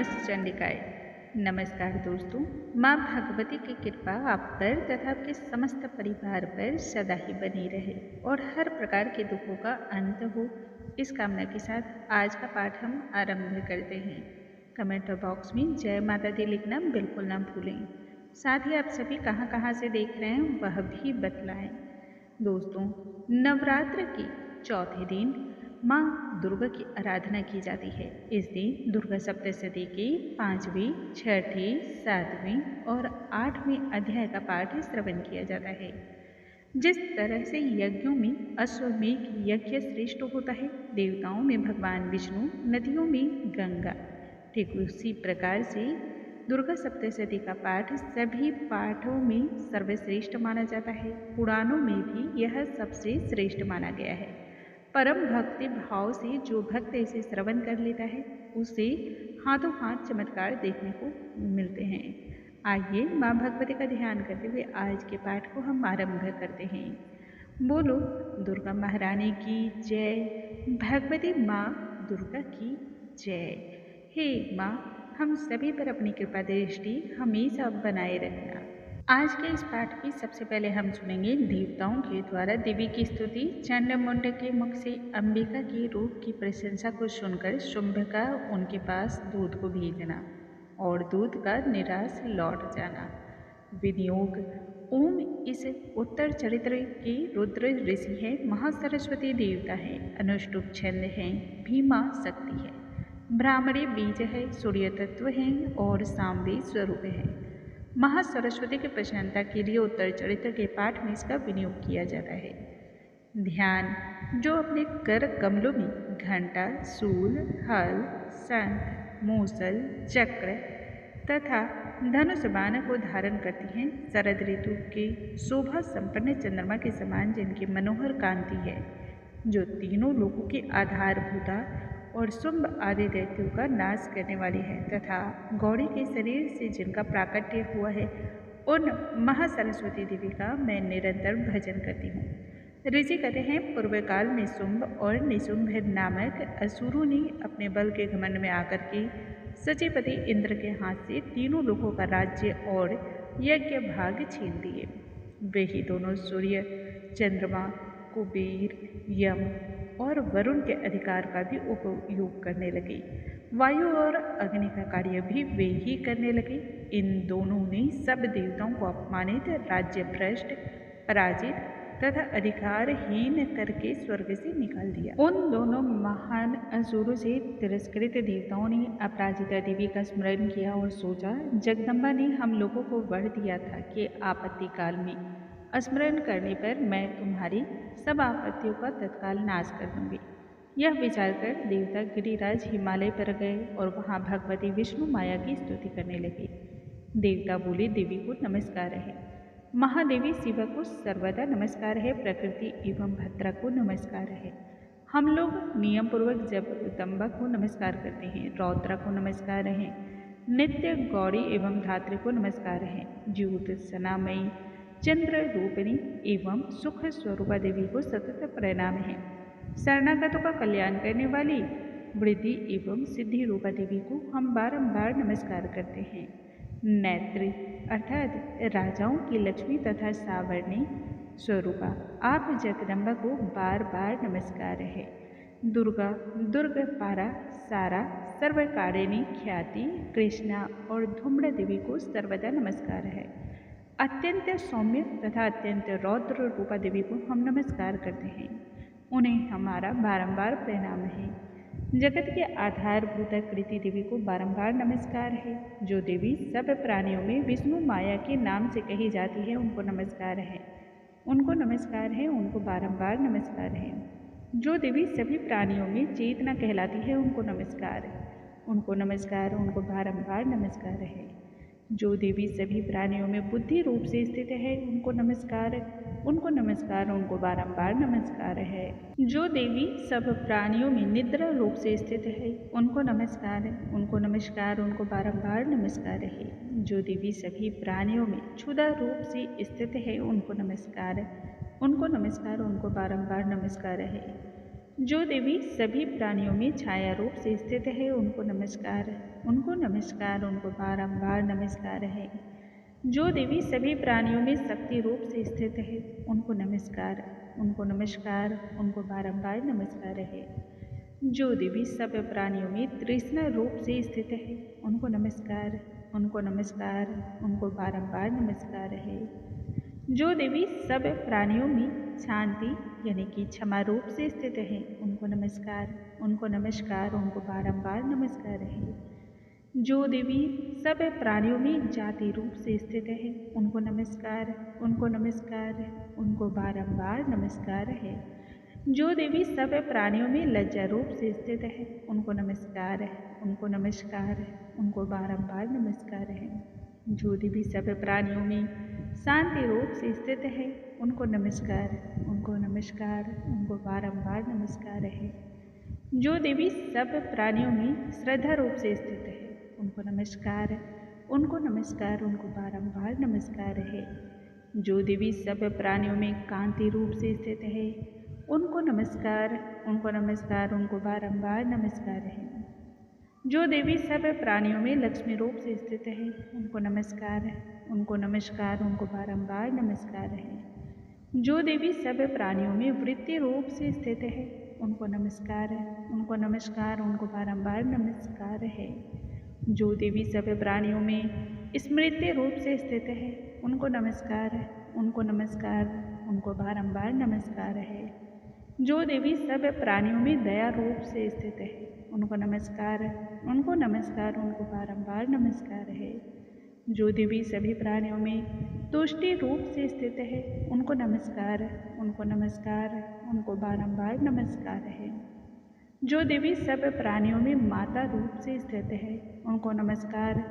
नमस्त चंडिकाय। नमस्कार दोस्तों, माँ भगवती की कृपा आप पर तथा आपके समस्त परिवार पर सदा ही बनी रहे और हर प्रकार के दुखों का अंत हो, इस कामना के साथ आज का पाठ हम आरंभ करते हैं। कमेंट बॉक्स में जय माता दी लिखना बिल्कुल ना भूलें। साथ ही आप सभी कहाँ कहाँ से देख रहे हैं वह भी बतलाएं। दोस्तों, नवरात्र के चौथे दिन माँ दुर्गा की आराधना की जाती है। इस दिन दुर्गा सप्तशती की 5वीं, 6ठी, 7वीं और 8वें अध्याय का पाठ श्रवण किया जाता है। जिस तरह से यज्ञों में अश्वमेध यज्ञ श्रेष्ठ होता है, देवताओं में भगवान विष्णु, नदियों में गंगा, ठीक उसी प्रकार से दुर्गा सप्तशती का पाठ सभी पाठों में सर्वश्रेष्ठ माना जाता है। पुराणों में भी यह सबसे श्रेष्ठ माना गया है। परम भक्ति भाव से जो भक्त इसे श्रवण कर लेता है, उसे हाथों हाथ चमत्कार देखने को मिलते हैं। आइए माँ भगवती का ध्यान करते हुए आज के पाठ को हम आरंभ करते हैं। बोलो दुर्गा महारानी की जय, भगवती माँ दुर्गा की जय। हे माँ, हम सभी पर अपनी कृपा दृष्टि हमेशा बनाए रखना। आज के इस पाठ में सबसे पहले हम सुनेंगे देवताओं के द्वारा देवी की स्तुति। चंडमुंड के मुख से अंबिका के रूप की प्रशंसा को सुनकर शुंभ का उनके पास दूत को भेजना और दूत का निराश लौट जाना। विनियोग। ओम इस उत्तर चरित्र के रुद्र ऋषि है, महासरस्वती देवता है, अनुष्टुप छंद है, भीमा शक्ति है, ब्राह्मणी बीज है, सूर्य तत्व है और सांबे स्वरूप है। महासरस्वती की प्रसन्नता के लिए उत्तर चरित्र के पाठ में इसका विनियोग किया जाता है। ध्यान। जो अपने कर कमलों में घंटा, शूल, हल, शंख, मूसल, चक्र तथा धनुष बाण को धारण करती हैं, शरद ऋतु के शोभा संपन्न चंद्रमा के समान जिनकी मनोहर कांति है, जो तीनों लोगों के आधारभूता और शुंभ आदि दैत्यों का नाश करने वाली है तथा गौरी के शरीर से जिनका प्राकट्य हुआ है, उन महासरस्वती देवी का मैं निरंतर भजन करती हूँ। ऋषि कहते हैं, पूर्व काल में शुंभ और निशुंभ नामक असुरों ने अपने बल के घमंड में आकर के सचिपति इंद्र के हाथ से तीनों लोगों का राज्य और यज्ञ भाग छीन लिए। वे ही दोनों सूर्य, चंद्रमा, कुबेर, यम और वरुण के अधिकार का भी उपयोग करने लगे। वायु और अग्नि का कार्य भी वे ही करने लगे। इन दोनों ने सब देवताओं को अपमानित, राज्य भ्रष्ट, पराजित तथा अधिकारहीन करके स्वर्ग से निकाल दिया। उन दोनों महान असुरों से तिरस्कृत देवताओं ने अपराजिता देवी का स्मरण किया और सोचा, जगदम्बा ने हम लोगों को वर दिया था कि आपत्ति काल में स्मरण करने पर मैं तुम्हारी सब आपत्तियों का तत्काल नाश कर दूंगी। यह विचार कर देवता गिरिराज हिमालय पर गए और वहां भगवती विष्णु माया की स्तुति करने लगे। देवता बोले, देवी को नमस्कार है, महादेवी शिवा को सर्वदा नमस्कार है, प्रकृति एवं भद्रा को नमस्कार है। हम लोग नियम पूर्वक जगदम्बा को नमस्कार करते हैं, रौद्रा को नमस्कार है, नित्य गौरी एवं धात्री को नमस्कार है, ज्योत सनामयी चंद्र रूपिणी एवं सुख स्वरूपा देवी को सतत प्रणाम है। शरणागतों का कल्याण करने वाली वृद्धि एवं सिद्धि रूपा देवी को हम बारंबार नमस्कार करते हैं। नेत्री अर्थात राजाओं की लक्ष्मी तथा सावर्णी स्वरूपा आप जगदम्बा को बार बार नमस्कार है। दुर्गा, दुर्ग पारा, सारा, सर्वकारिणी ख्याति, कृष्णा और धूम्र देवी को सर्वदा नमस्कार है। अत्यंत सौम्य तथा अत्यंत रौद्र रूपा देवी को हम नमस्कार करते हैं, उन्हें हमारा बारंबार प्रणाम है। जगत के आधारभूत कृति देवी को बारंबार नमस्कार है। जो देवी सब प्राणियों में विष्णु माया के नाम से कही जाती है, उनको नमस्कार है, उनको नमस्कार है, उनको बारंबार नमस्कार है। जो देवी सभी प्राणियों में चेतना कहलाती है, उनको नमस्कार, उनको नमस्कार, उनको बारंबार नमस्कार है। जो देवी सभी प्राणियों में बुद्धि रूप से स्थित है, उनको नमस्कार, उनको नमस्कार, उनको बारंबार नमस्कार है। जो देवी सब प्राणियों में निद्रा रूप से स्थित है, उनको नमस्कार, उनको नमस्कार, उनको बारंबार नमस्कार है। जो देवी सभी प्राणियों में क्षुधा रूप से स्थित है, उनको नमस्कार, उनको नमस्कार, उनको बारंबार नमस्कार है। जो देवी सभी प्राणियों में छाया रूप से स्थित है उनको नमस्कार, उनको नमस्कार, उनको बारंबार नमस्कार है। जो देवी सभी प्राणियों में शक्ति रूप से स्थित है उनको नमस्कार, उनको नमस्कार, उनको बारंबार नमस्कार है। जो देवी सब प्राणियों में तृष्णा रूप से स्थित है उनको नमस्कार, उनको नमस्कार, उनको बारंबार नमस्कार है। जो देवी सब प्राणियों में शांति यानी कि क्षमा रूप से स्थित है उनको नमस्कार, उनको नमस्कार, उनको बारंबार नमस्कार है। जो देवी सब प्राणियों में जाति रूप से स्थित है उनको नमस्कार, उनको नमस्कार, उनको बारंबार नमस्कार है। जो देवी सब प्राणियों में लज्जा रूप से स्थित है उनको नमस्कार, उनको नमस्कार, उनको बारंबार नमस्कार है। जो देवी सब प्राणियों में शांति रूप से स्थित है उनको नमस्कार, उनको नमस्कार, उनको बारंबार नमस्कार है। जो देवी सब प्राणियों में श्रद्धा रूप से स्थित है उनको नमस्कार, उनको नमस्कार, उनको बारंबार नमस्कार है। जो देवी सब प्राणियों में कांति रूप से स्थित है उनको नमस्कार, उनको नमस्कार, उनको बारंबार नमस्कार है। जो देवी सब प्राणियों में लक्ष्मी रूप से स्थित है उनको नमस्कार, उनको नमस्कार, उनको बारंबार नमस्कार है। जो देवी सब प्राणियों में वृत्ति रूप से स्थित है उनको नमस्कार, उनको नमस्कार, उनको बारंबार नमस्कार है। जो देवी सब प्राणियों में स्मृति रूप से स्थित है उनको नमस्कार, उनको नमस्कार, उनको बारंबार नमस्कार है। जो देवी सब प्राणियों में दया रूप से स्थित है उनको नमस्कार, उनको नमस्कार, उनको बारंबार नमस्कार है। जो देवी सभी प्राणियों में तुष्टि रूप से स्थित है उनको नमस्कार, उनको नमस्कार, उनको बारंबार नमस्कार है। जो देवी सब प्राणियों में माता रूप से स्थित है उनको नमस्कार,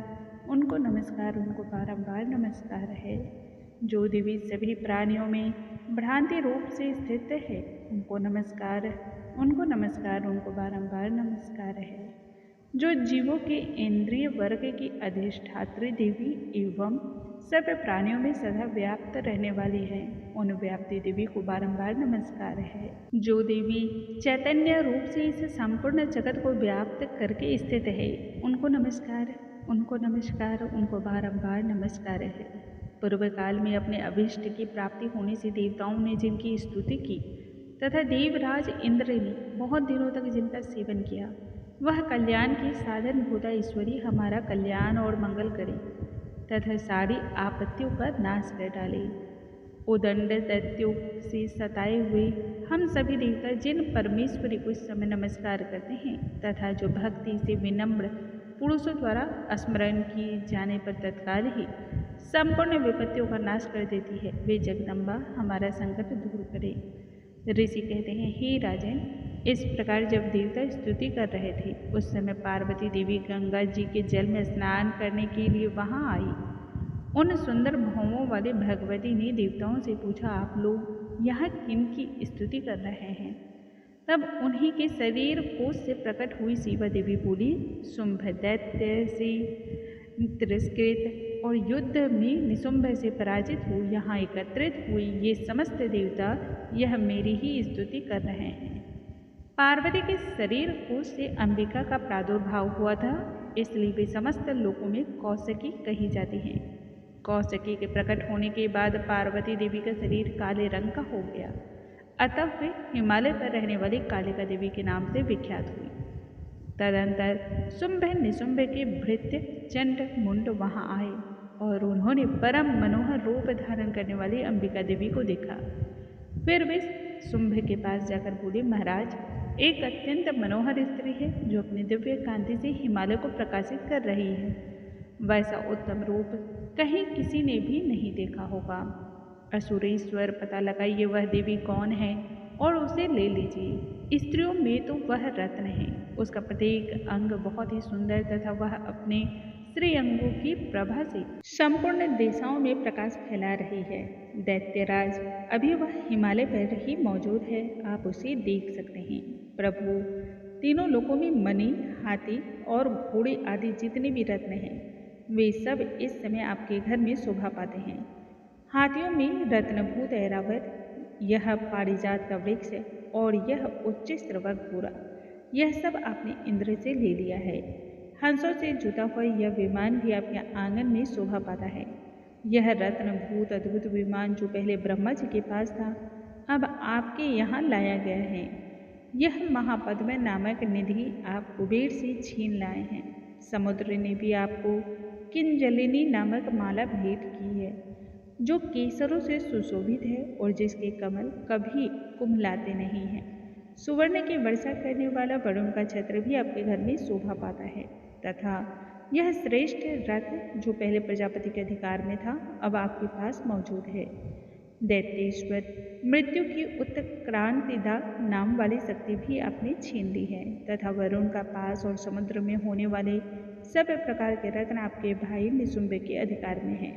उनको नमस्कार, उनको बारंबार नमस्कार है। जो देवी सभी प्राणियों में भ्रांति रूप से स्थित है उनको नमस्कार, उनको नमस्कार, उनको बारंबार नमस्कार है। जो जीवों के इंद्रिय वर्ग की अधिष्ठात्री देवी एवं सब प्राणियों में सदा व्याप्त रहने वाली है उन व्याप्ति देवी को बारंबार नमस्कार है। जो देवी चैतन्य रूप से इस संपूर्ण जगत को व्याप्त करके स्थित है उनको नमस्कार, उनको नमस्कार, उनको बारंबार नमस्कार है। पूर्व काल में अपने अभिष्ट की प्राप्ति होने से देवताओं ने जिनकी स्तुति की तथा देवराज इंद्र ने बहुत दिनों तक जिनका सेवन किया, वह कल्याण की साधन भूता ईश्वरी हमारा कल्याण और मंगल करे तथा सारी आपत्तियों का नाश कर डाले। उदंड दैत्यों से सताए हुए हम सभी देवता जिन परमेश्वरी को इस समय नमस्कार करते हैं तथा जो भक्ति से विनम्र पुरुषों द्वारा स्मरण किए जाने पर तत्काल ही संपूर्ण विपत्तियों का नाश कर देती है, वे जगदम्बा हमारा संकट दूर करे। ऋषि कहते हैं, हे राजन, इस प्रकार जब देवता स्तुति कर रहे थे उस समय पार्वती देवी गंगा जी के जल में स्नान करने के लिए वहां आई। उन सुंदर भौमों वाले भगवती ने देवताओं से पूछा, आप लोग यहाँ किन की स्तुति कर रहे हैं? तब उन्हीं के शरीर कोश से प्रकट हुई शिवा देवी बोली, शुंभ दैत्य से तिरस्कृत और युद्ध में निशुंभ से पराजित हो यहाँ एकत्रित हुई ये समस्त देवता यह मेरी ही स्तुति कर रहे हैं। पार्वती के शरीर कोश से अंबिका का प्रादुर्भाव हुआ था, इसलिए वे समस्त लोकों में कौशिकी कही जाती हैं। कौशिकी के प्रकट होने के बाद पार्वती देवी का शरीर काले रंग का हो गया, अतः वे हिमालय पर रहने वाली कालिका देवी के नाम से विख्यात हुई। तदंतर शुंभ निशुंभ के भृत्य चंड मुंड वहां आए और उन्होंने परम मनोहर रूप धारण करने वाली अंबिका देवी को देखा। फिर वे शुंभ के पास जाकर बोले, महाराज, एक अत्यंत मनोहर स्त्री है जो अपनी दिव्य कांति से हिमालय को प्रकाशित कर रही है। वैसा उत्तम रूप कहीं किसी ने भी नहीं देखा होगा। असुरेश्वर पता लगाइए वह देवी कौन है और उसे ले लीजिए। स्त्रियों में तो वह रत्न है, उसका प्रत्येक अंग बहुत ही सुंदर तथा वह अपने श्री अंगों की प्रभा से संपूर्ण दिशाओं में प्रकाश फैला रही है। दैत्यराज, अभी वह हिमालय पर ही मौजूद है, आप उसे देख सकते हैं। प्रभु, तीनों लोकों में मणि, हाथी और घोड़े आदि जितने भी रत्न हैं वे सब इस समय आपके घर में शोभा पाते हैं। हाथियों में रत्नभूत ऐरावत, यह पारिजात का वृक्ष और यह उच्च श्रवक घोड़ा, यह सब आपने इंद्र से ले लिया है। हंसों से जुता हुआ यह विमान भी आपके आंगन में शोभा पाता है। यह रत्न भूत अद्भुत विमान जो पहले ब्रह्मा जी के पास था, अब आपके यहाँ लाया गया है। यह महापद्म नामक निधि आप कुबेर से छीन लाए हैं। समुद्र ने भी आपको किंजलिनी नामक माला भेंट की है, जो केसरों से सुशोभित है और जिसके कमल कभी कुम्हलाते नहीं हैं। सुवर्ण की वर्षा करने वाला वरुण का छत्र भी आपके घर में शोभा पाता है, तथा यह श्रेष्ठ रथ जो पहले प्रजापति के अधिकार में था, अब आपके पास मौजूद है। दैत्येश्वर मृत्यु की उत्क्रांतिदा नाम वाली शक्ति भी आपने छीन ली है, तथा वरुण का पास और समुद्र में होने वाले सब प्रकार के रत्न आपके भाई निशुंभ के अधिकार में हैं।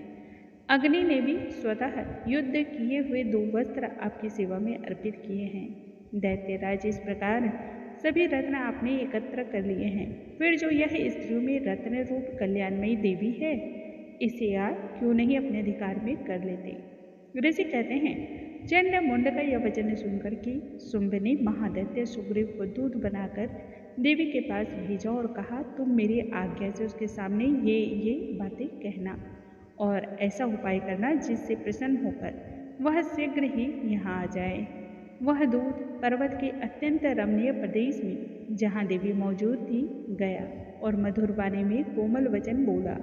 अग्नि ने भी स्वतः युद्ध किए हुए 2 वस्त्र आपकी सेवा में अर्पित किए हैं। दैत्यराज, इस प्रकार सभी रत्न आपने एकत्र कर लिए हैं। फिर जो यह स्त्रियों में रत्न रूप कल्याणमयी देवी है, इसे आप क्यों नहीं अपने अधिकार में कर लेते। ऋषि कहते हैं, चंड मुंड का यह वचन सुनकर कि शुंभ ने महादैत्य सुग्रीव को दूत बनाकर देवी के पास भेजा और कहा, तुम मेरी आज्ञा से उसके सामने ये बातें कहना और ऐसा उपाय करना जिससे प्रसन्न होकर वह शीघ्र ही यहाँ आ जाए। वह दूत पर्वत के अत्यंत रमणीय प्रदेश में जहाँ देवी मौजूद थी गया और मधुर वाणी में कोमल वचन बोला।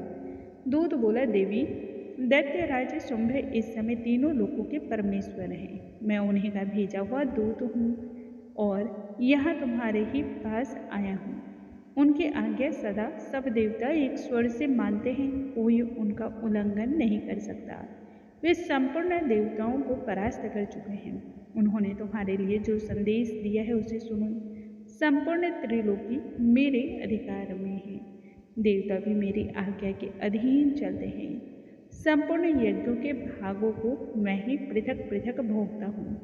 दूत बोला, देवी, दैत्यराज शुंभ इस समय तीनों लोकों के परमेश्वर हैं। मैं उन्हीं का भेजा हुआ दूत हूँ और यहाँ तुम्हारे ही पास आया हूँ। उनकी आज्ञा सदा सब देवता एक स्वर से मानते हैं, कोई उनका उल्लंघन नहीं कर सकता। वे संपूर्ण देवताओं को परास्त कर चुके हैं। उन्होंने तुम्हारे लिए जो संदेश दिया है उसे सुनो। संपूर्ण त्रिलोकी मेरे अधिकार में है। देवता भी मेरी आज्ञा के अधीन चलते हैं। संपूर्ण यज्ञों के भागों को मैं ही पृथक पृथक भोगता हूँ।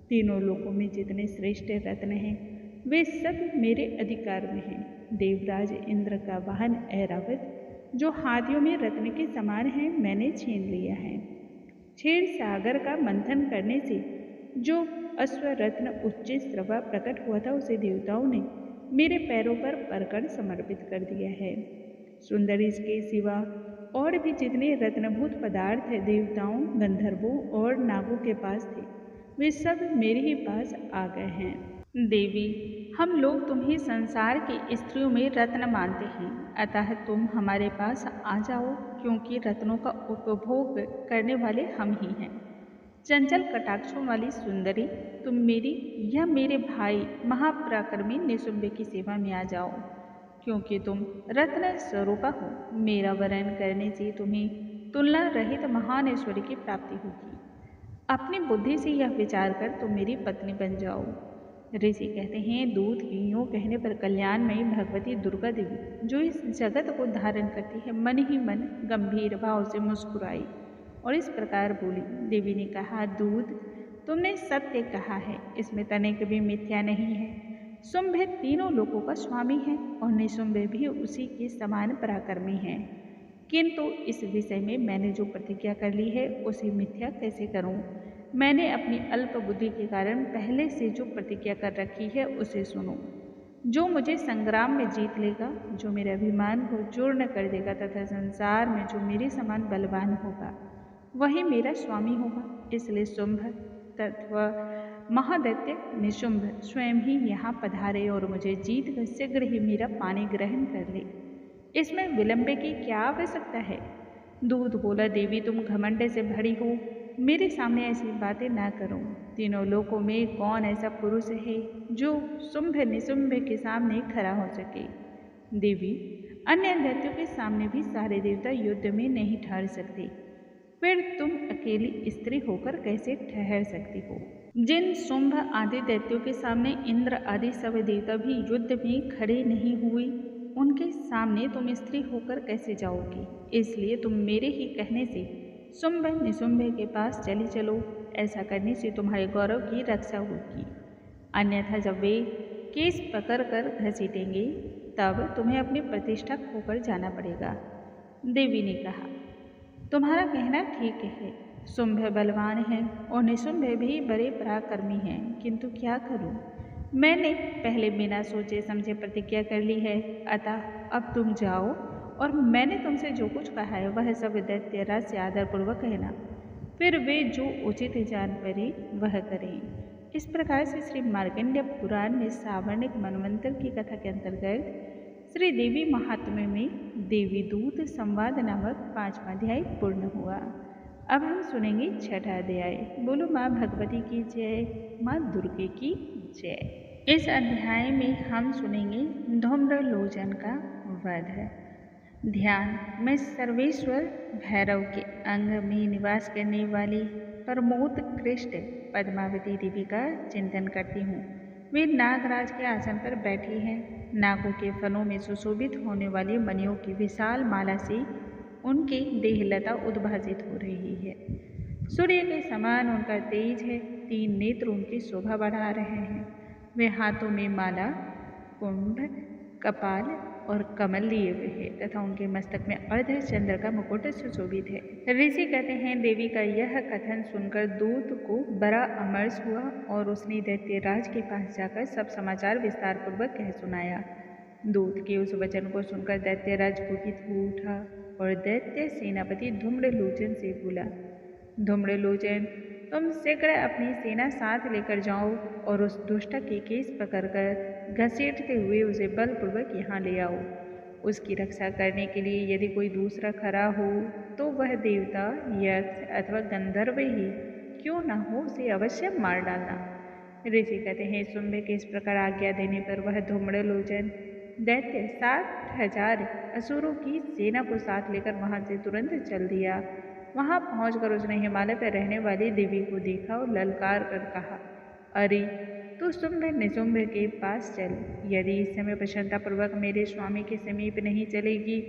तीनों लोकों में जितने श्रेष्ठ रत्न हैं, वे सब मेरे अधिकार में हैं। देवराज इंद्र का वाहन ऐरावत, जो हाथियों में रत्न के समान है, मैंने छीन लिया है। क्षीर सागर का मंथन करने से जो अश्वरत्न उच्च श्रवा प्रकट हुआ था, उसे देवताओं ने मेरे पैरों पर परकर समर्पित कर दिया है। सुंदर, इसके सिवा और भी जितने रत्नभूत पदार्थ देवताओं, गंधर्वों और नागों के पास थे, वे सब मेरे ही पास आ गए हैं। देवी, हम लोग तुम्हें संसार की स्त्रियों में रत्न मानते हैं, अतः तुम हमारे पास आ जाओ, क्योंकि रत्नों का उपभोग करने वाले हम ही हैं। चंचल कटाक्षों वाली सुंदरी, तुम मेरी या मेरे भाई महापराक्रमी निशुंभ की सेवा में आ जाओ, क्योंकि तुम रत्न स्वरूपा हो। मेरा वरण करने से तुम्हें तुलना रहित महान ऐश्वर्य की प्राप्ति होगी। अपनी बुद्धि से यह विचार कर तुम मेरी पत्नी बन जाओ। ऋषि कहते हैं, दूत की यूँ कहने पर कल्याणमयी भगवती दुर्गा देवी, जो इस जगत को धारण करती है, मन ही मन गंभीर भाव से मुस्कुराई और इस प्रकार बोली। देवी ने कहा, दूत, तुमने सत्य कहा है, इसमें तनिक भी मिथ्या नहीं है। शुंभ तीनों लोकों का स्वामी है और निशुंभ भी उसी के समान पराक्रमी है, किंतु इस विषय में मैंने जो प्रतिज्ञा कर ली है उसे मिथ्या कैसे करूं। मैंने अपनी अल्प बुद्धि के कारण पहले से जो प्रतिज्ञा कर रखी है उसे सुनो। जो मुझे संग्राम में जीत लेगा, जो मेरे अभिमान को चूर्ण कर देगा तथा संसार में जो मेरे समान बलवान होगा, वही मेरा स्वामी होगा। इसलिए शुंभ तथा महादैत्य निशुंभ स्वयं ही यहाँ पधारे और मुझे जीत कर शीघ्र ही मेरा पानी ग्रहण कर ले। इसमें विलंब की क्या आवश्यकता है। दूत बोला, देवी, तुम घमंड से भरी हो, मेरे सामने ऐसी बातें ना करो। तीनों लोकों में कौन ऐसा पुरुष है जो शुंभ निशुंभ के सामने खड़ा हो सके। देवी, अन्य दैत्यों के सामने भी सारे देवता युद्ध में नहीं ठहर सकते, फिर तुम अकेली स्त्री होकर कैसे ठहर सकती हो। जिन शुंभ आदि दैत्यों के सामने इंद्र आदि सब देवता भी युद्ध में खड़े नहीं हुए, उनके सामने तुम स्त्री होकर कैसे जाओगी। इसलिए तुम मेरे ही कहने से शुंभ निशुंभ के पास चली चलो। ऐसा करने से तुम्हारे गौरव की रक्षा होगी, अन्यथा जब वे केस पकड़ कर घसीटेंगे, तब तुम्हें अपनी प्रतिष्ठा खोकर जाना पड़ेगा। देवी ने कहा, तुम्हारा कहना ठीक है, शुंभ बलवान है और निशुंभ भी बड़े पराक्रमी हैं, किंतु क्या करूं? मैंने पहले बिना सोचे समझे प्रतिज्ञा कर ली है, अतः अब तुम जाओ और मैंने तुमसे जो कुछ कहा है वह सब दैत्यराज से आदरपूर्वक कहना, फिर वे जो उचित जान पड़े वह करें। इस प्रकार से श्री मार्कंडेय पुराण में सावर्णिक मनवंतर की कथा के अंतर्गत श्री देवी महात्म्य में देवी दूत संवाद नामक 5वां अध्याय पूर्ण हुआ। अब हम सुनेंगे 6ठा अध्याय। बोलो माँ भगवती की जय, माँ दुर्गे की जय। इस अध्याय में हम सुनेंगे धूम्रलोचन का वध। ध्यान मैं सर्वेश्वर भैरव के अंग में निवास करने वाली परमोत्कृष्ट पद्मावती देवी का चिंतन करती हूँ। वे नागराज के आसन पर बैठी हैं। नागों के फनों में सुशोभित होने वाली मणियों की विशाल माला से उनकी देहलता उद्भासित हो रही है। सूर्य के समान उनका तेज है। 3 नेत्र उनकी शोभा बढ़ा रहे हैं। वे हाथों में माला, कुंभ, कपाल और कमल लिए हुए है तथा उनके मस्तक में अर्ध चंद्र का मुकुट सुशोभित है। ऋषि कहते हैं, देवी का यह कथन सुनकर दूत को बड़ा अमर्ष हुआ और उसने दैत्यराज के पास जाकर सब समाचार विस्तार पूर्वक कह सुनाया। दूत के उस वचन को सुनकर दैत्यराज कुपित हो उठा और दैत्य सेनापति धूम्रलोचन से बोला, धूम्रलोचन, तुम शीघ्र अपनी सेना साथ लेकर जाओ और उस दुष्ट के केस पकड़कर घसीटते हुए उसे बलपूर्वक यहाँ ले आओ। उसकी रक्षा करने के लिए यदि कोई दूसरा खड़ा हो तो वह देवता, यक्ष अथवा गंधर्व ही क्यों न हो, उसे अवश्य मार डालना। ऋषि कहते हैं, शुंभ के इस प्रकार आज्ञा देने पर वह धूम्रलोचन दैत्य 60,000 असुरों की सेना को साथ लेकर वहां से तुरंत चल दिया। वहां पहुंचकर उसने हिमालय पर रहने वाली देवी को देखा और ललकार कर कहा, अरे तू शुंभ निशुंभ के पास चल। यदि इस समय प्रसन्नतापूर्वक मेरे स्वामी के समीप नहीं चलेगी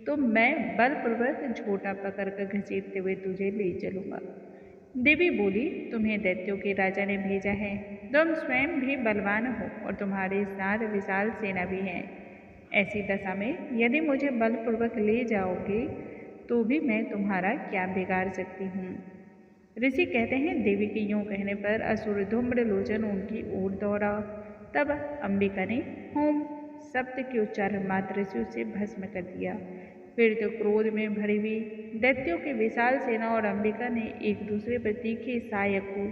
तो मैं बलपूर्वक झोटा पकड़कर घसीटते हुए तुझे ले चलूंगा। देवी बोली, तुम्हें दैत्यों के राजा ने भेजा है। तुम स्वयं भी बलवान हो और तुम्हारे साथ विशाल सेना भी है। ऐसी दशा में यदि मुझे बलपूर्वक ले जाओगे तो भी मैं तुम्हारा क्या बिगाड़ सकती हूँ। ऋषि कहते हैं, देवी के यूं कहने पर असुर धूम्रलोचन उनकी ओर दौड़ा। तब अंबिका ने होम शब्द के उच्चारण मात्र से उसे भस्म कर दिया। फिर तो क्रोध में भरी हुई दैत्यों की विशाल सेना और अंबिका ने एक दूसरे पर तीखे सहायकों,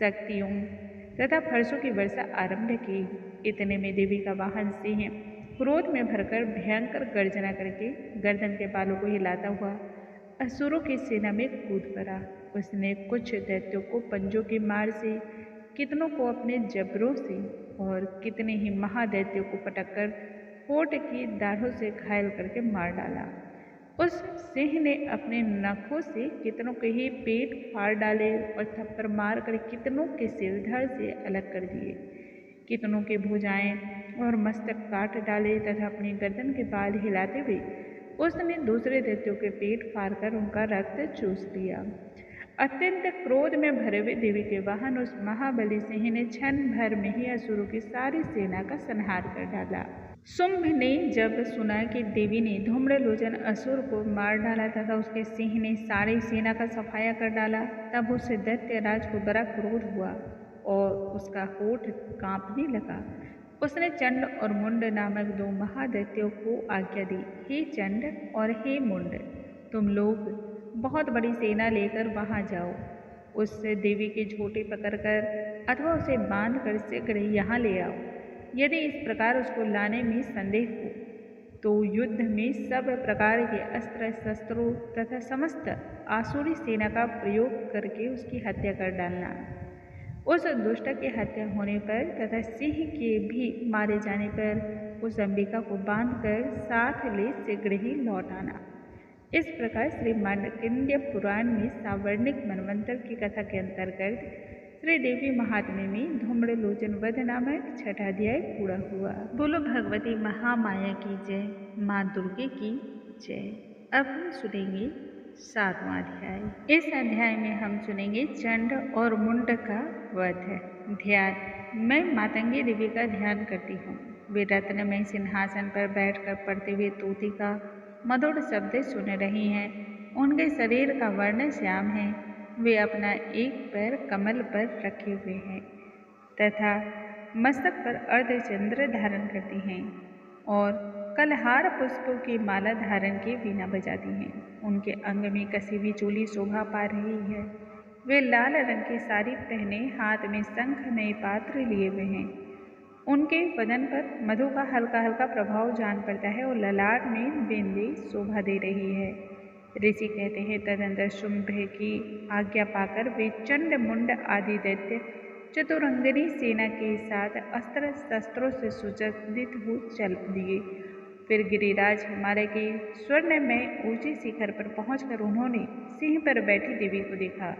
शक्तियों तथा फर्शों की वर्षा आरंभ की। इतने में देवी का वाहन सिंह क्रोध में भरकर भयंकर गर्जना करके गर्दन के बालों को हिलाता हुआ असुरों की सेना में कूद पड़ा। उसने कुछ दैत्यों को पंजों की मार से, कितनों को अपने जबरों से और कितने ही महादैत्यों को पटककर होठ की दाढ़ों से घायल करके मार डाला। उस सिंह ने अपने नखों से कितनों के ही पेट फाड़ डाले और थप्पड़ मारकर कितनों के सिर धड़ से अलग कर दिए। कितनों के भुजाएं और मस्तक काट डाले तथा अपनी गर्दन के बाल हिलाते हुए उसने दूसरे दैत्यों के पेट फाड़कर उनका रक्त चूस लिया। अत्यंत क्रोध में भरे हुए देवी के वाहन उस महाबली सिंह ने क्षण भर में ही असुरों की सारी सेना का संहार कर डाला। शुंभ ने जब सुना कि देवी ने धूम्रलोचन असुर को मार डाला तथा उसके सिंह ने सारी सेना का सफाया कर डाला, तब उस दैत्यराज को बड़ा क्रोध हुआ और उसका होठ कांपने लगा। उसने चंड और मुंड नामक 2 महादैत्यों को आज्ञा दी, हे चंड और हे मुंड, तुम लोग बहुत बड़ी सेना लेकर वहां जाओ। उससे देवी के झोटे पकड़कर अथवा उसे बांधकर शीघ्र यहाँ ले आओ। यदि इस प्रकार उसको लाने में संदेह हो तो युद्ध में सब प्रकार के अस्त्र शस्त्रों तथा समस्त आसुरी सेना का प्रयोग करके उसकी हत्या कर डालना। उस दुष्ट की हत्या होने पर तथा सिंह के भी मारे जाने पर उस अंबिका को बांधकर साथ ले शीघ्र ही लौट आना। इस प्रकार श्री मार्कंडेय पुराण में सावर्णिक मनवंतर की कथा के अंतर्गत श्री देवी महात्म्य में धूम्रलोचन वध नामक 6ठा अध्याय पूरा हुआ। बोलो भगवती महामाया की जय, माँ दुर्गे की जय। अब हम सुनेंगे 7वां अध्याय। इस अध्याय में हम सुनेंगे चंड और मुंड का वध। ध्यान मैं मातंगी देवी का ध्यान करती हूँ। वे रत्नमय सिंहासन पर बैठकर पढ़ते हुए तोती का मधुर शब्द सुन रही हैं। उनके शरीर का वर्ण श्याम है वे अपना एक पैर कमल पर रखे हुए हैं तथा मस्तक पर अर्धचंद्र धारण करती हैं और कलहार पुष्पों की माला धारण के वीणा बजाती हैं। उनके अंग में कसी हुई चोली शोभा पा रही है। वे लाल रंग की साड़ी पहने हाथ में शंखमय पात्र लिए हुए हैं। उनके बदन पर मधु का हल्का हल्का प्रभाव जान पड़ता है और ललाट में बिंदी शोभा दे रही है। ऋषि कहते हैं, तदंतर शुंभ की आज्ञा पाकर वे चंड मुंड आदि दैत्य चतुरंगिनी सेना के साथ अस्त्र शस्त्रों से सुसज्जित हो चल दिए। फिर गिरिराज हिमालय के स्वर्ण में ऊंचे शिखर पर पहुंचकर उन्होंने सिंह पर बैठी देवी को देखा।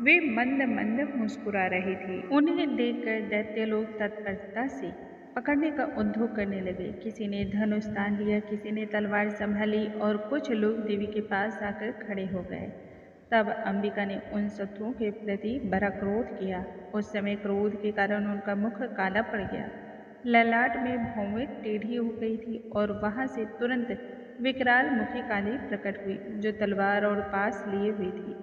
वे मंद मंद मुस्कुरा रही थी। उन्हें देखकर दैत्य लोग तत्परता से पकड़ने का उद्योग करने लगे। किसी ने धनुष तान लिया, किसी ने तलवार संभाली और कुछ लोग देवी के पास आकर खड़े हो गए। तब अंबिका ने उन शत्रुओं के प्रति बड़ा क्रोध किया। उस समय क्रोध के कारण उनका मुख काला पड़ गया, ललाट में भौवें टेढ़ी हो गई थी और वहां से तुरंत विकराल मुखी काली प्रकट हुई, जो तलवार और पास लिए हुई थी।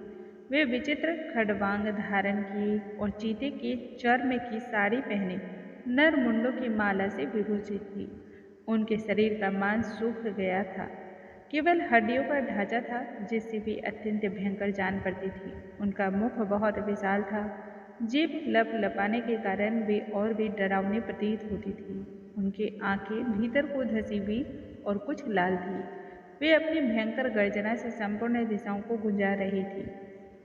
वे विचित्र खड़वांग धारण किए और चीते के चर्म की साड़ी पहने नर मुंडों की माला से विभूषित थी। उनके शरीर का मांस सूख गया था, केवल हड्डियों का ढांचा था, जिससे वे अत्यंत भयंकर जान पड़ती थी। उनका मुख बहुत विशाल था, जीभ लपलपाने के कारण वे और भी डरावनी प्रतीत होती थी। उनकी आंखें भीतर को धसी हुई और कुछ लाल थी। वे अपनी भयंकर गर्जना से संपूर्ण दिशाओं को गुंजा रही थी।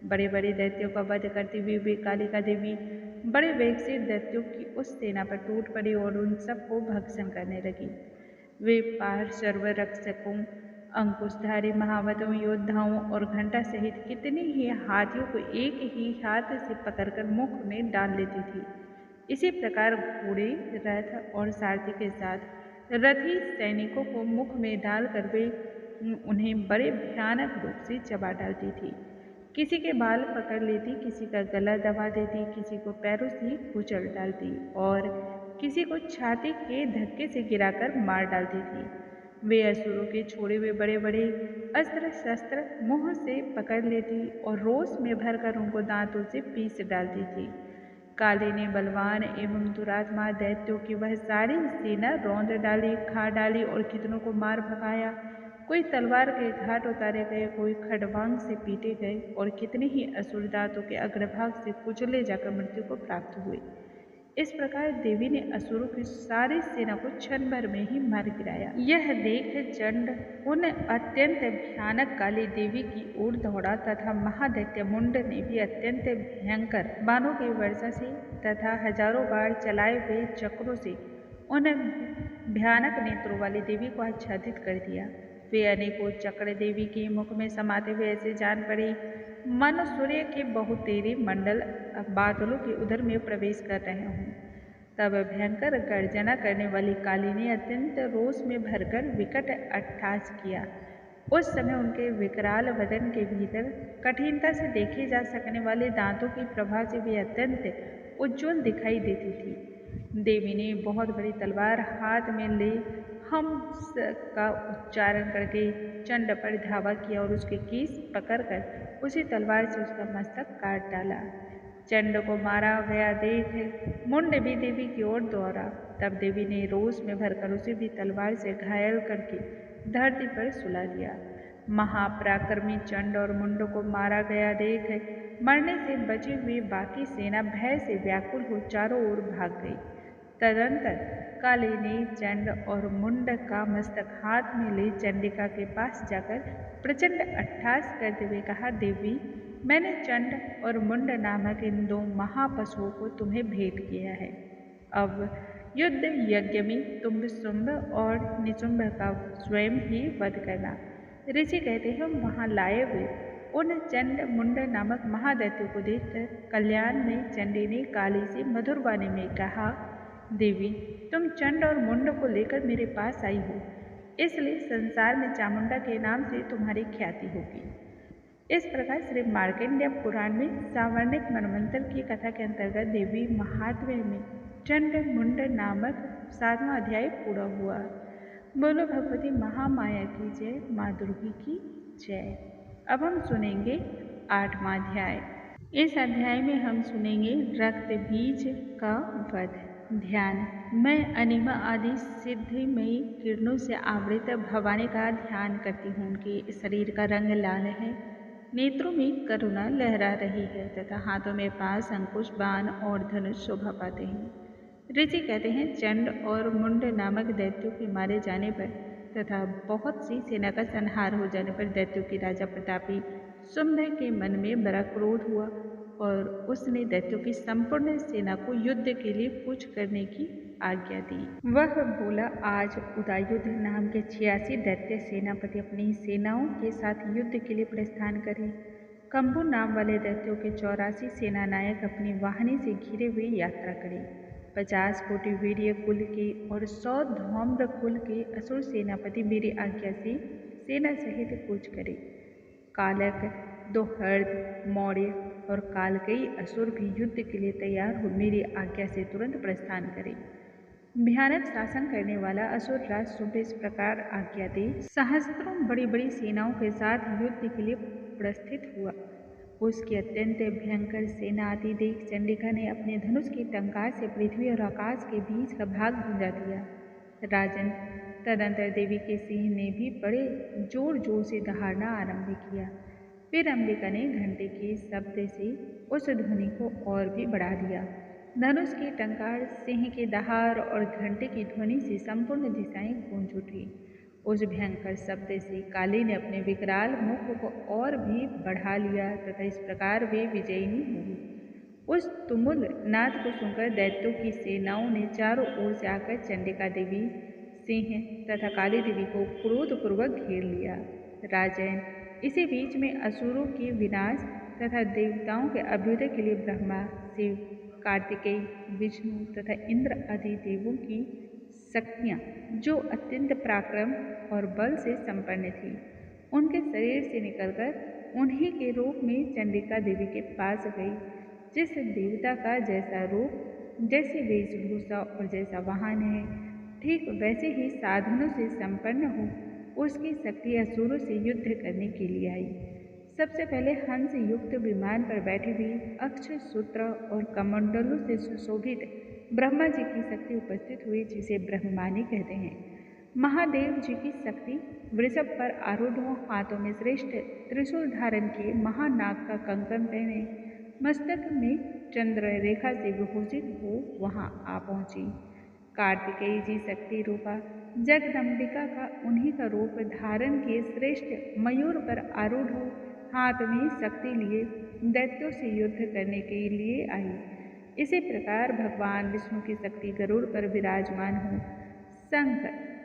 बड़े बड़े दैत्यों का वध करती हुई वे कालिका देवी बड़े वेग से दैत्यों की उस सेना पर टूट पड़ी और उन सबको भक्षण करने लगी। वे पार्श्व रक्षकों, अंकुशधारी महावतों, योद्धाओं और घंटा सहित कितने ही हाथियों को एक ही हाथ से पकड़कर मुख में डाल लेती थी। इसी प्रकार घोड़े, रथ और सारथी के साथ रथी सैनिकों को मुख में डालकर वे उन्हें बड़े भयानक रूप से चबा डालती थी। किसी के बाल पकड़ लेती, किसी का गला दबा देती, किसी को पैरों से कुचल डालती और किसी को छाती के धक्के से गिराकर मार डालती थी। वे असुरों के छोड़े हुए बड़े बड़े अस्त्र शस्त्र मुंह से पकड़ लेती और रोष में भरकर उनको दांतों से पीस डालती थी। काली ने बलवान एवं दुरात्मा दैत्यों की वह सारी सेना रौंद डाली, खा डाली और कितनों को मार भगाया। कोई तलवार के घाट उतारे गए, कोई खड़वांग से पीटे गए और कितने ही असुर दांतों के अग्रभाग से कुचले जाकर मृत्यु को प्राप्त हुए। इस प्रकार देवी ने असुरों की सारी सेना को क्षण भर में ही मार गिराया। यह देख चंड उन अत्यंत भयानक काली देवी की ओर दौड़ा तथा महादैत्य मुंड ने भी अत्यंत भयंकर बाणों की वर्षा से तथा हजारों बार चलाए हुए चक्रों से उन भयानक नेत्रों वाली देवी को आच्छादित कर दिया। वे अनेकों चक्र देवी के मुख में समाते हुए ऐसे जान पड़े मानो सूर्य के बहुतेरे मंडल बादलों के उदर में प्रवेश कर रहे हों। तब भयंकर गर्जना करने वाली काली ने अत्यंत रोष में भरकर विकट अट्टहास किया। उस समय उनके विकराल वदन के भीतर कठिनता से देखे जा सकने वाले दांतों की प्रभा से वे अत्यंत उज्ज्वल दिखाई देती थी। देवी ने बहुत बड़ी तलवार हाथ में ले हम का उच्चारण करके चंड पर धावा किया और उसके केस पकड़कर उसी तलवार से उसका मस्तक काट डाला। चंड को मारा गया देख मुंड भी देवी की ओर दौड़ा। तब देवी ने रोष में भरकर उसे भी तलवार से घायल करके धरती पर सुला दिया। महापराक्रमी चंड और मुंड को मारा गया देख मरने से बची हुई बाकी सेना भय से व्याकुल हो चारों ओर भाग गई। तदंतर काली ने चंड और मुंड का मस्तक हाथ में ले चंडिका के पास जाकर प्रचंड अट्टहास करते हुए कहा, देवी, मैंने चंड और मुंड नामक इन दो महापशुओं को तुम्हें भेंट किया है। अब युद्ध यज्ञ में तुम शुंभ और निशुंभ का स्वयं ही वध करना। ऋषि कहते हैं, वहां लाए हुए उन चंड मुंड नामक महादैत्यों को देखकर कल्याण में चंडी ने काली से मधुर वाणी में कहा, देवी, तुम चंड और मुंड को लेकर मेरे पास आई हो, इसलिए संसार में चामुंडा के नाम से तुम्हारी ख्याति होगी। इस प्रकार श्री मार्कंडेय पुराण में सावर्णिक मनवंतर की कथा के अंतर्गत देवी महात्म्य में चंड मुंड नामक 7वां अध्याय पूरा हुआ। बोलो भगवती महामाया की जय, माँ दुर्गी की जय। अब हम सुनेंगे 8वां अध्याय। इस अध्याय में हम सुनेंगे रक्त बीज का वध। ध्यान। मैं अनिमा आदि सिद्धिमयी किरणों से आवृत भवानी का ध्यान करती हूँ। उनके शरीर का रंग लाल है, नेत्रों में करुणा लहरा रही है तथा हाथों में पास अंकुश, बाण और धनुष शोभा पाते हैं। ऋषि कहते हैं चंड और मुंड नामक दैत्यों के मारे जाने पर तथा बहुत सी सेना का संहार हो जाने पर दैत्यों के राजा प्रतापी शुंभ के मन में बड़ा क्रोध हुआ और उसने दैत्यों की संपूर्ण सेना को युद्ध के लिए कूच करने की आज्ञा दी। वह बोला, आज उदयुद्ध नाम के 86 दैत्य सेनापति अपनी सेनाओं के साथ युद्ध के लिए प्रस्थान करें। कंबु नाम वाले दैत्यों के 84 सेना नायक अपनी वाहिनी से घिरे हुए यात्रा करें। 50 कोटि वीर्य कुल के और 100 धौम्र कुल के असुर सेनापति मेरी आज्ञा से सेना सहित कूच करें। कालक, दोहर्द, मौर्य और कालकई असुर भी युद्ध के लिए तैयार हो मेरी आज्ञा से तुरंत प्रस्थान करें। भयानक शासन करने वाला असुर राज शुंभ इस प्रकार आज्ञा दे सहस्त्रों बड़ी बड़ी सेनाओं के साथ युद्ध के लिए प्रस्थित हुआ। उसकी अत्यंत भयंकर सेना आती देख चंडिका ने अपने धनुष की टंकार से पृथ्वी और आकाश के बीच का भाग भुंजा दिया। राजन, तदंतर देवी के सिंह ने भी बड़े जोर जोर से दहाड़ना आरंभ किया। फिर अंबिका ने घंटे के शब्द से उस ध्वनि को और भी बढ़ा दिया। धनुष की टंकार, सिंह के दहाड़ और घंटे की ध्वनि से संपूर्ण दिशाएं गूंज उठी। उस भयंकर शब्द से काली ने अपने विकराल मुख को और भी बढ़ा लिया तथा इस प्रकार वे विजयिनी हुई। उस तुमुल नाद को सुनकर दैत्यों की सेनाओं ने चारों ओर से आकर चंडिका देवी, सिंह तथा काली देवी को क्रोधपूर्वक घेर लिया। राजन, इसी बीच में असुरों के विनाश तथा देवताओं के अभ्युदय के लिए ब्रह्मा, शिव, कार्तिकेय, विष्णु तथा इंद्र आदि देवों की शक्तियाँ, जो अत्यंत पराक्रम और बल से संपन्न थी, उनके शरीर से निकलकर उन्हीं के रूप में चंडिका देवी के पास गई। जिस देवता का जैसा रूप, जैसी वेशभूषा और जैसा वाहन है, ठीक वैसे ही साधनों से संपन्न हो उसकी शक्ति असुरों से युद्ध करने के लिए आई। सबसे पहले हंस युक्त विमान पर बैठी हुई अक्ष सूत्र और कमंडलों से सुशोभित ब्रह्मा जी की शक्ति उपस्थित हुई, जिसे ब्रह्मानी कहते हैं। महादेव जी की शक्ति वृषभ पर आरूढ़ हो, हाथों में श्रेष्ठ त्रिशूल धारण किए, महानाग का कंकण पहने, मस्तक में चंद्र रेखा से विभूषित हो वहां आ पहुंची। कार्तिकेय जी शक्ति रूपा जगदम्बिका का उन्हीं का रूप धारण किए श्रेष्ठ मयूर पर आरूढ़ हो, हाथ में शक्ति लिए दैत्यों से युद्ध करने के लिए आई। इसी प्रकार भगवान विष्णु की शक्ति गरुड़ पर विराजमान हो, शंख,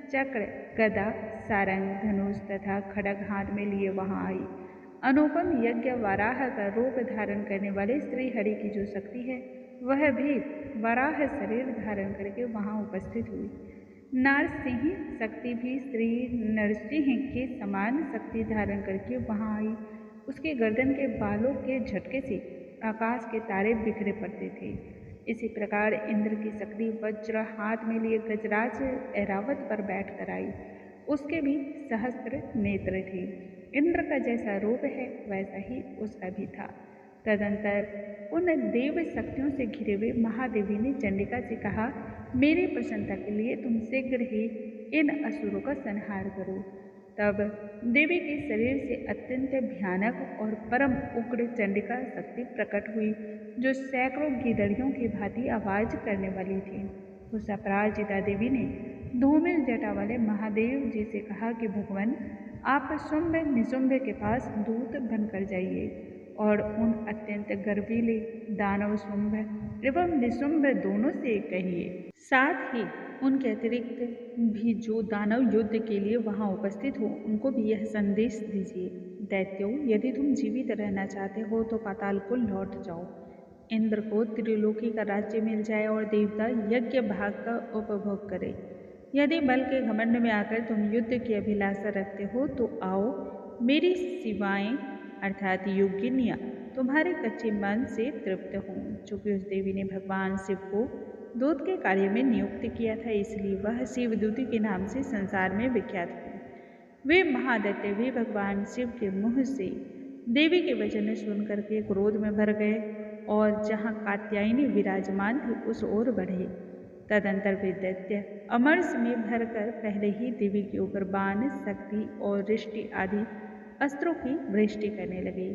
चक्र, गदा, सारंग, धनुष तथा खड्ग हाथ में लिए वहां आई। अनुपम यज्ञ वराह का रूप धारण करने वाले श्री हरि की जो शक्ति है, वह भी वराह शरीर धारण करके वहां उपस्थित हुई। नारसिंह शक्ति भी श्री नरसिंह के समान शक्ति धारण करके वहां आई। उसके गर्दन के बालों के झटके से आकाश के तारे बिखरे पड़ते थे। इसी प्रकार इंद्र की शक्ति वज्र हाथ में लिए गजराज ऐरावत पर बैठ कर आई। उसके भी सहस्त्र नेत्र थे। इंद्र का जैसा रूप है वैसा ही उसका भी था। तदंतर उन देव शक्तियों से घिरे हुए महादेवी ने चंडिका से कहा, मेरी प्रसन्नता के लिए तुम शीघ्र ही इन असुरों का संहार करो। तब देवी के शरीर से अत्यंत भयानक और परम उग्र चंडिका शक्ति प्रकट हुई, जो सैकड़ों गिदड़ियों की भांति आवाज करने वाली थी। उस अपराजिता देवी ने धूमिल जटा वाले महादेव जी से कहा कि भगवान, आप शुंभ निशुंभ के पास दूत बनकर जाइए और उन अत्यंत गर्वीले दानव शुंभ एवं निशुंभ दोनों से कहिए, साथ ही उनके अतिरिक्त भी जो दानव युद्ध के लिए वहां उपस्थित हो उनको भी यह संदेश दीजिए, दैत्यों, यदि तुम जीवित रहना चाहते हो तो पाताल को लौट जाओ। इंद्र को त्रिलोकी का राज्य मिल जाए और देवता यज्ञ भाग का उपभोग करे। यदि बल के घमंड में आकर तुम युद्ध की अभिलाषा रखते हो तो आओ, मेरी सिवाएं अर्थात योगिनियाँ तुम्हारे कच्चे मन से तृप्त हों। चूँकि उस देवी ने भगवान शिव को दूत के कार्य में नियुक्त किया था, इसलिए वह शिवदूती के नाम से संसार में विख्यात हुई। वे महादैत्य भी भगवान शिव के मुँह से देवी के वचन सुन करके क्रोध में भर गए और जहाँ कात्यायनी विराजमान थी उस ओर बढ़े। तदंतर वे दैत्य अमरस में भरकर पहले ही देवी के ऊपर बाण, शक्ति और रिष्टि आदि अस्त्रों की वृष्टि करने लगे।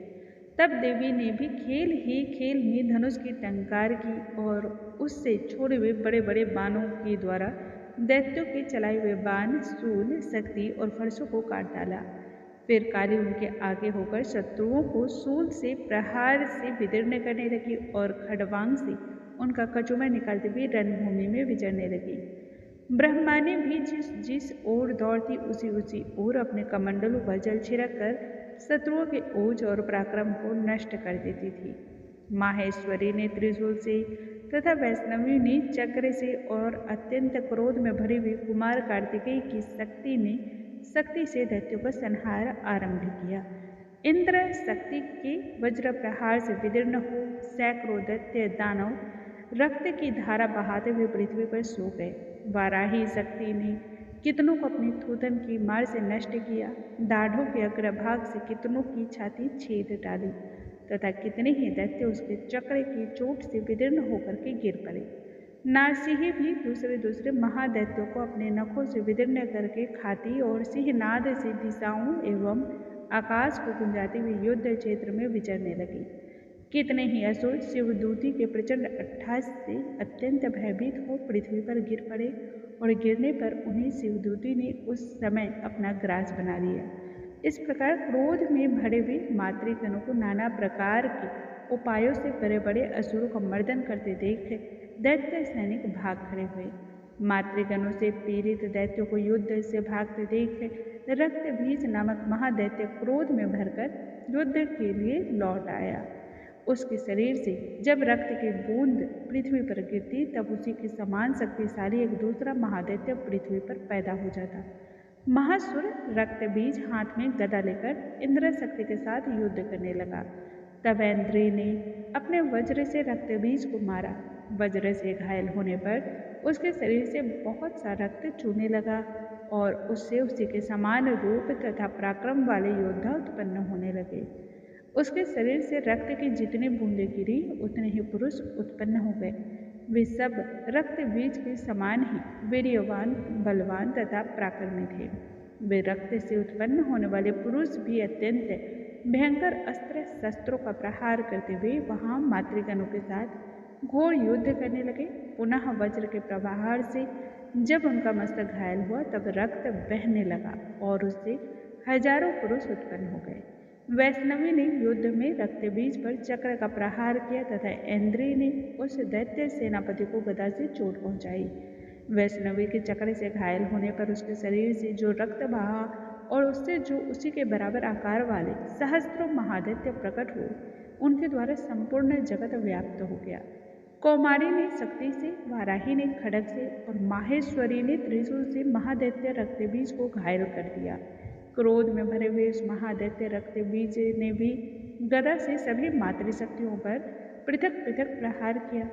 तब देवी ने भी खेल ही खेल में धनुष की टंकार की और उससे छोड़े हुए बड़े बड़े बाणों के द्वारा दैत्यों के चलाए हुए बाण, शूल, शक्ति और फरसों को काट डाला। फिर काली उनके आगे होकर शत्रुओं को शूल से प्रहार से विदीर्ण करने लगी और खड़वांग से उनका कचूमर निकालते हुए रणभूमि में विचरने लगी। ब्रह्मानी भी जिस ओर दौड़ती उसी ओर अपने कमंडलों का जल छिड़क कर शत्रुओं के ओज और पराक्रम को नष्ट कर देती थी। माहेश्वरी ने त्रिशूल से तथा वैष्णवी ने चक्र से और अत्यंत क्रोध में भरी हुई कुमार कार्तिकेय की शक्ति से दैत्यों का संहार आरंभ किया। इंद्र शक्ति के वज्र प्रहार से विदीर्ण हो सैकड़ों दैत्य दानव रक्त की धारा बहाते हुए पृथ्वी पर सो गए। वाराही शक्ति ने कितनों को अपनी थूथन की मार से नष्ट किया, दाढ़ों के अग्रभाग से कितनों की छाती छेद डाली तथा कितने ही दैत्य उसके चक्र की चोट से विदीर्ण होकर के गिर पड़े। नारसिंह भी दूसरे महादैत्यों को अपने नखों से विदीर्ण करके खाती और सिंहनाद से दिशाओं एवं आकाश को गुंजाते हुए युद्ध क्षेत्र में विचरने लगी। कितने ही असुर शिवदूती के प्रचंड अट्टहास से अत्यंत भयभीत हो पृथ्वी पर गिर पड़े और गिरने पर उन्हें शिवदूती ने उस समय अपना ग्रास बना लिया। इस प्रकार क्रोध में भरे हुए मातृगणों को नाना प्रकार के उपायों से बड़े बड़े असुरों का मर्दन करते देख दैत्य सैनिक भाग खड़े हुए। मातृगणों से पीड़ित दैत्यों को युद्ध से भागते देख रक्तबीज नामक महादैत्य क्रोध में भरकर युद्ध के लिए लौट आया। उसके शरीर से जब रक्त की बूंद पृथ्वी पर गिरती तब उसी के समान शक्तिशाली एक दूसरा महादैत्य पृथ्वी पर पैदा हो जाता। महासुर रक्तबीज हाथ में गदा लेकर इंद्र शक्ति के साथ युद्ध करने लगा। तब इंद्र ने अपने वज्र से रक्तबीज को मारा। वज्र से घायल होने पर उसके शरीर से बहुत सा रक्त चूने लगा और उससे उसी के समान रूप तथा पराक्रम वाले योद्धा उत्पन्न होने लगे। उसके शरीर से रक्त की जितनी बूंदें गिरी उतने ही पुरुष उत्पन्न हो गए। वे सब रक्त बीज के समान ही वीर्यवान, बलवान तथा पराक्रमी थे। वे रक्त से उत्पन्न होने वाले पुरुष भी अत्यंत भयंकर अस्त्र शस्त्रों का प्रहार करते हुए वहां मातृगणों के साथ घोर युद्ध करने लगे। पुनः वज्र के प्रहार से जब उनका मस्तक घायल हुआ तब रक्त बहने लगा और उससे हजारों पुरुष उत्पन्न हो गए। वैष्णवी ने युद्ध में रक्तबीज पर चक्र का प्रहार किया तथा इंद्री ने उस दैत्य सेनापति को गदा से चोट पहुंचाई। वैष्णवी के चक्र से घायल होने पर उसके शरीर से जो रक्त बहा और उससे जो उसी के बराबर आकार वाले सहस्त्रों महादैत्य प्रकट हुए, उनके द्वारा संपूर्ण जगत व्याप्त हो गया। कौमारी ने शक्ति से, वाराही ने खड्ग से और माहेश्वरी ने त्रिशूल से महादैत्य रक्तबीज को घायल कर दिया। क्रोध में भरे हुए उस महादैत्य रक्तबीज ने भी गदा से सभी मातृशक्तियों पर पृथक पृथक प्रहार किया।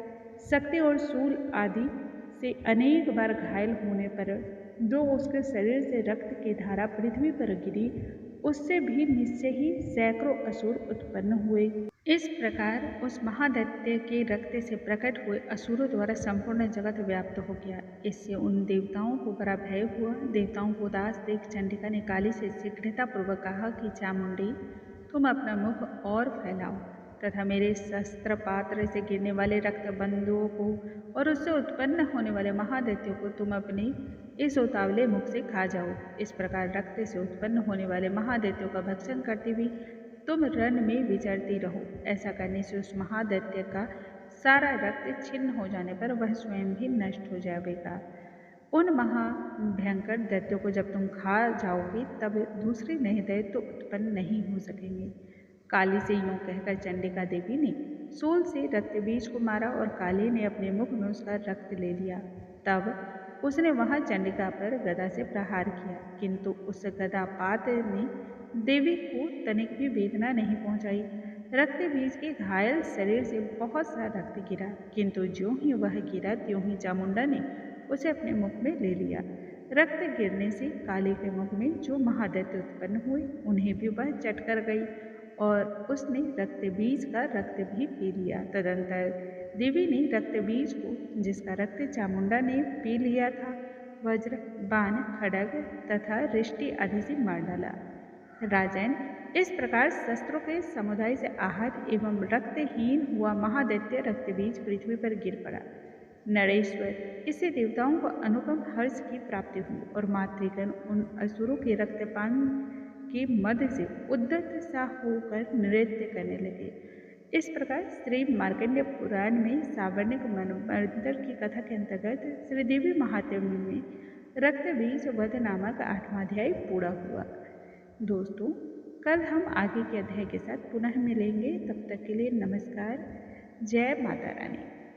शक्ति और शूल आदि से अनेक बार घायल होने पर जो उसके शरीर से रक्त की धारा पृथ्वी पर गिरी, उससे भी निश्चय ही सैकड़ों असुर उत्पन्न हुए। इस प्रकार उस महादैत्य के रक्त से प्रकट हुए असुरों द्वारा संपूर्ण जगत व्याप्त हो गया। इससे उन देवताओं को बड़ा भय हुआ। देवताओं को उदास देख चंडिका ने काली से शीघ्रतापूर्वक कहा कि चामुंडी, तुम अपना मुख और फैलाओ तथा मेरे शस्त्र पात्र से गिरने वाले रक्त बंधुओं को और उससे उत्पन्न होने वाले महादैत्यों को तुम अपने इस उतावले मुख से खा जाओ। इस प्रकार रक्त से उत्पन्न होने वाले महादैत्यों का भक्षण करती हुई तुम रण में विचरती रहो। ऐसा करने से उस महादैत्य का सारा रक्त छिन्न हो जाने पर वह स्वयं भी नष्ट हो जाएगा। उन महाभयंकर दैत्यों को जब तुम खा जाओगे तब दूसरे नए दैत्य उत्पन्न नहीं हो सकेंगे। काली से यूं कहकर चंडिका देवी ने शूल से रक्तबीज को मारा और काली ने अपने मुख में उसका रक्त ले लिया। तब उसने वहां चंडिका पर गदा से प्रहार किया, किंतु उस गदापात ने देवी को तनिक भी वेदना नहीं पहुंचाई। रक्तबीज के घायल शरीर से बहुत सा रक्त गिरा, किंतु ज्यों ही वह गिरा त्यों ही चामुंडा ने उसे अपने मुख में ले लिया। रक्त गिरने से काली के मुख में जो महादैत्य उत्पन्न हुए उन्हें भी वह चट कर गई और उसने रक्त बीज का रक्त भी पी लिया। तदंतर देवी ने रक्त बीज को, जिसका रक्त चामुंडा ने पी लिया था, वज्र, बाण, खड्ग तथा रिष्टि आदि से मार डाला। राजन, इस प्रकार शस्त्रों के समुदाय से आहत एवं रक्तहीन हुआ महादैत्य रक्तबीज पृथ्वी पर गिर पड़ा। नरेश्वर, इससे देवताओं को अनुपम हर्ष की प्राप्ति हुई और मातृगण उन असुरों के रक्तपान के मद से उद्यत सा होकर नृत्य करने लगे। इस प्रकार श्री मार्कंडेय पुराण में सावर्णिक मनवंतर की कथा के अंतर्गत श्रीदेवी महात्म्य में रक्तबीज वध नामक 8वां अध्याय पूरा हुआ। दोस्तों, कल हम आगे के अध्याय के साथ पुनः मिलेंगे। तब तक के लिए नमस्कार। जय माता रानी।